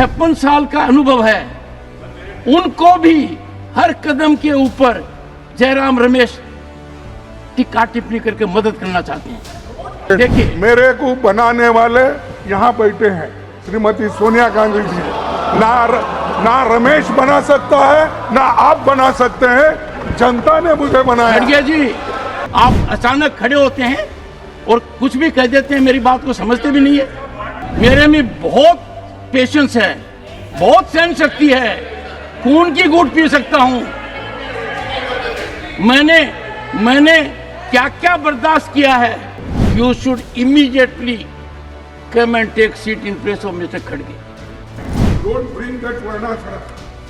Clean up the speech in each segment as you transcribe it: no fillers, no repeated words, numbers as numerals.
56 साल का अनुभव है, उनको भी हर कदम के ऊपर जयराम रमेश टीका टिप्पणी करके मदद करना चाहते हैं। देखिए, मेरे को बनाने वाले यहाँ बैठे हैं, श्रीमती सोनिया गांधी जी। ना रमेश बना सकता है, ना आप बना सकते हैं, जनता ने मुझे बनाया। खड़गे जी, आप अचानक खड़े होते हैं और कुछ भी कह देते हैं, मेरी बात को समझते भी नहीं है। मेरे में बहुत पेशेंस है, बहुत सहन शक्ति है, खून की घूंट पी सकता हूं। मैंने क्या क्या बर्दाश्त किया है। You should immediately come and take seat in place of Mister खड़गे। Don't bring that Varna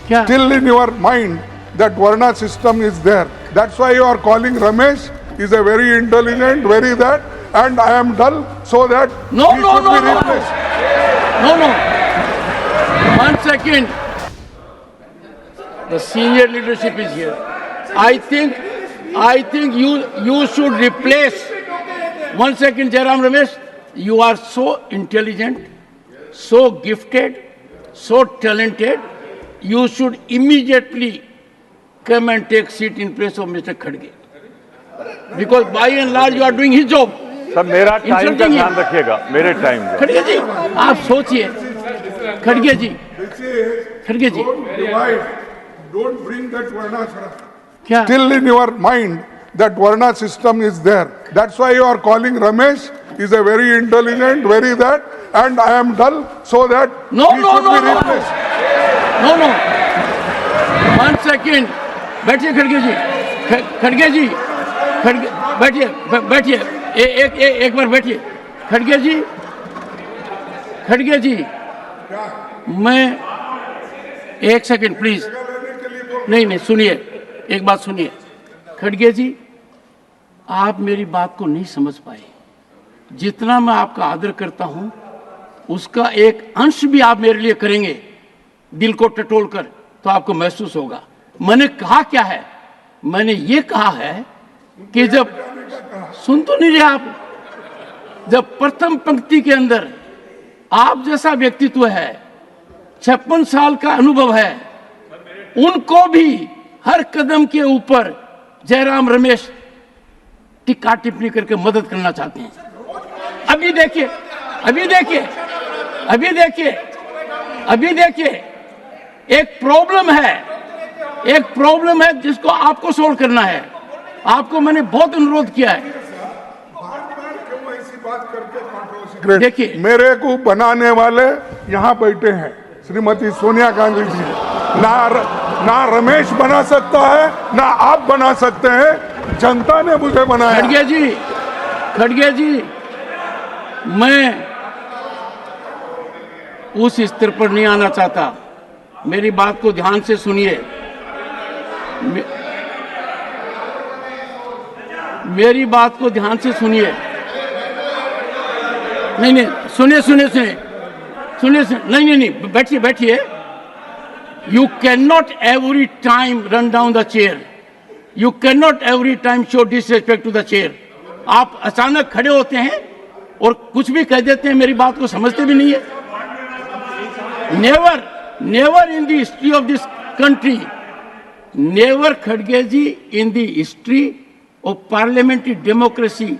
क्या still in your mind that Varna system is there. That's why you are calling Ramesh is a very intelligent, very that, and I am dull, so that No, he no, should no, be no, no. replaced. No. 1 second. The senior leadership is here. I think you should replace. 1 second, Jairam Ramesh. You are so intelligent, so gifted, so talented. You should immediately come and take seat in place of Mr. Khadge. Because by and large you are doing his job. Sir मेरा time का Insulting ध्यान him. रखिएगा, मेरे time का। खड़गे जी, आप सोचिए। खड़गे जी, खड़गे जी, Divide. Don't bring that Varna क्या still in your mind that Varna system is there. That's why you are calling Ramesh is a very intelligent, very that, and I am dull, so that No, he no, should no, be no. replaced. No. 1 second. बैठिए खड़गे जी, खड़गे जी, बैठिए एक बार बैठिए। खड़गे जी, मैं 1 second please. नहीं, सुनिए, एक बात सुनिए। खड़गे जी, आप मेरी बात को नहीं समझ पाए। जितना मैं आपका आदर करता हूं, उसका एक अंश भी आप मेरे लिए करेंगे दिल को टटोल कर, तो आपको महसूस होगा। मैंने कहा क्या है? मैंने ये कहा है कि जब सुन तो नहीं रहे आप, जब प्रथम पंक्ति के अंदर आप जैसा व्यक्तित्व है, 56 साल का अनुभव है, उनको भी हर कदम के ऊपर जयराम रमेश टीका टिप्पणी करके मदद करना चाहते हैं। अभी देखिए, एक प्रॉब्लम है जिसको आपको सोल्व करना है। आपको मैंने बहुत अनुरोध किया है। देखिए, मेरे को बनाने वाले यहाँ बैठे हैं, श्रीमती सोनिया गांधी जी। ना रमेश बना सकता है, ना आप बना सकते हैं, जनता ने मुझे बनाया। खड़गे जी, मैं उस स्तर पर नहीं आना चाहता। मेरी बात को ध्यान से सुनिए। मेरी बात को ध्यान से सुनिए। नहीं, सुनिए। नहीं, बैठिए। You cannot every time run down the chair. You cannot every time show disrespect to the chair. आप अचानक खड़े होते हैं और कुछ भी कह देते हैं, मेरी बात को समझते भी नहीं है। Never in the history of this country, never Khadge ji in the history of parliamentary democracy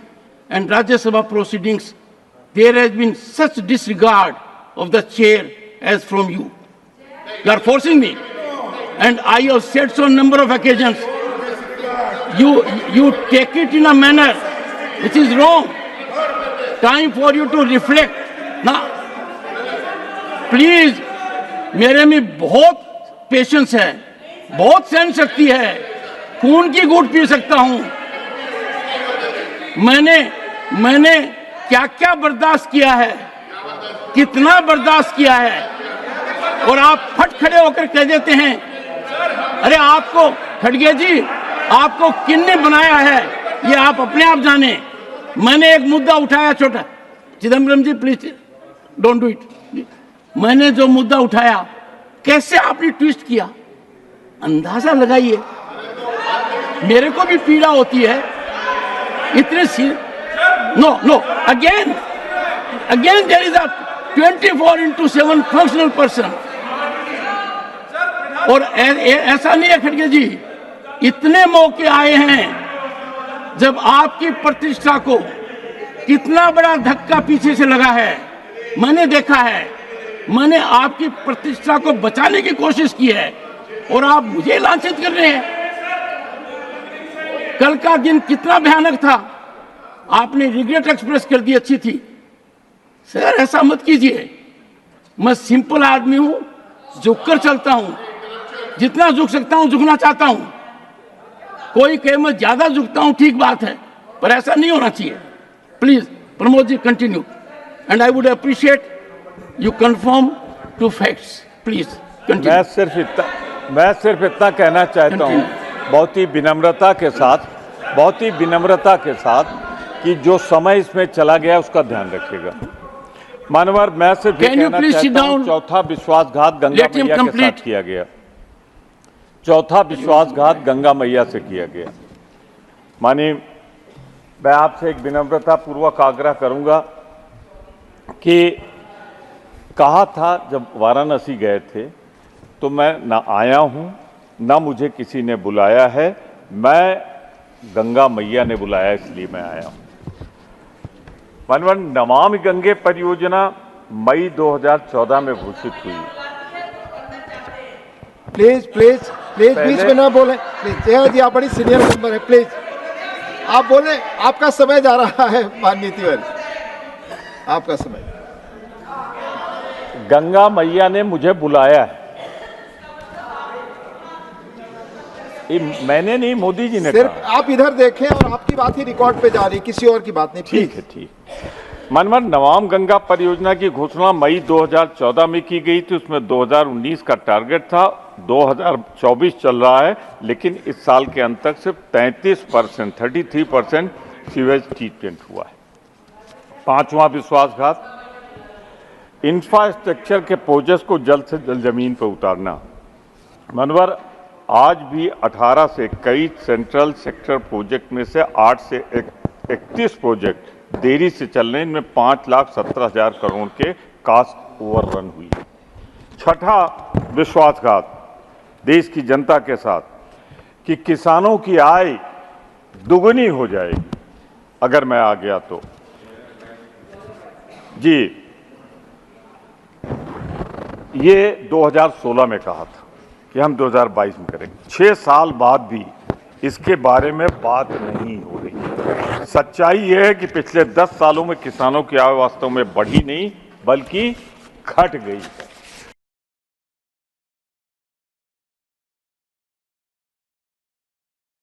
and Rajya Sabha proceedings, there has been such disregard of the chair as from you. You are forcing me, and I have said so on number of occasions. You take it in a manner which is wrong. Time for you to reflect. Now, please, मेरे में बहुत patience है, बहुत सहन शक्ति है, खून की घूंट पी सकता हूं। मैंने क्या क्या बर्दाश्त किया है, कितना बर्दाश्त किया है, और आप फट खड़े होकर कह देते हैं, अरे आपको खड़गे जी, आपको किसने बनाया है ये आप अपने आप जाने। मैंने एक मुद्दा उठाया छोटा, चिदम्बरम जी प्लीज डोंट डू इट। मैंने जो मुद्दा उठाया, कैसे आपने ट्विस्ट किया, अंदाजा लगाइए। मेरे को भी पीड़ा होती है इतने no again there is a 24/7 functional person. और ऐसा नहीं है खड़गे जी, इतने मौके आए हैं जब आपकी प्रतिष्ठा को कितना बड़ा धक्का पीछे से लगा है, मैंने देखा है। मैंने आपकी प्रतिष्ठा को बचाने की कोशिश की है और आप मुझे लांछित कर रहे हैं। कल का दिन कितना भयानक था, आपने रिग्रेट एक्सप्रेस कर दी, अच्छी थी। सर ऐसा मत कीजिए, मैं सिंपल आदमी हूं, झुककर चलता हूं, जितना झुक सकता हूं झुकना चाहता हूं। कोई कहे मैं ज्यादा झुकता हूं, ठीक बात है, पर ऐसा नहीं होना चाहिए। Please Pramod ji continue, and I would appreciate you confirm to facts, please continue. मैं सिर्फ इतना कहना चाहता हूं, बहुत ही विनम्रता के साथ कि जो समय इसमें चला गया उसका ध्यान रखिएगा। मानवर, मैं सिर्फ ये कहना चाहता हूं, चौथा विश्वासघात गंगा मैया के साथ किया गया। चौथा विश्वासघात गंगा मैया से किया गया। मानिए, मैं आपसे एक विनम्रता पूर्वक आग्रह करूंगा कि कहा था जब वाराणसी गए थे तो मैं ना आया हूं, ना मुझे किसी ने बुलाया है, मैं गंगा मैया ने बुलाया इसलिए मैं आया हूं। मानवर, नमामि गंगे परियोजना मई 2014 में घोषित हुई। प्लीज बीच में ना बोले प्लीज। जी आप बड़ी सीनियर मेंबर है, प्लीज आप बोले, आपका समय जा रहा है माननीय तिवारी, आपका समय। गंगा मैया ने मुझे बुलाया है, मैंने नहीं, मोदी जी ने सिर्फ कहा। आप इधर देखें और आपकी बात ही रिकॉर्ड पे जा रही, किसी और की बात नहीं। ठीक है, ठीक। मनमन, नमामि गंगा परियोजना की घोषणा मई 2014 में की गई थी। उसमें 2019 का टारगेट था, 2024 चल रहा है, लेकिन इस साल के अंत तक सिर्फ 33% सीवेज ट्रीटमेंट हुआ है। पांचवा विश्वासघात, इंफ्रास्ट्रक्चर के प्रोजेक्ट्स को जल्द से जल्द जमीन पर उतारना। मनवर, आज भी 18 से 21 सेंट्रल सेक्टर प्रोजेक्ट में से 8 से 31 प्रोजेक्ट देरी से चल रहे हैं। इनमें 5,17,000 करोड़ के कास्ट ओवररन हुई है। छठा विश्वासघात देश की जनता के साथ कि किसानों की आय दुगनी हो जाएगी अगर मैं आ गया तो। जी, ये 2016 में कहा था कि हम 2022 में करेंगे। 6 साल बाद भी इसके बारे में बात नहीं हो रही। सच्चाई यह है कि पिछले 10 सालों में किसानों की आय वास्तव में बढ़ी नहीं, बल्कि घट गई है।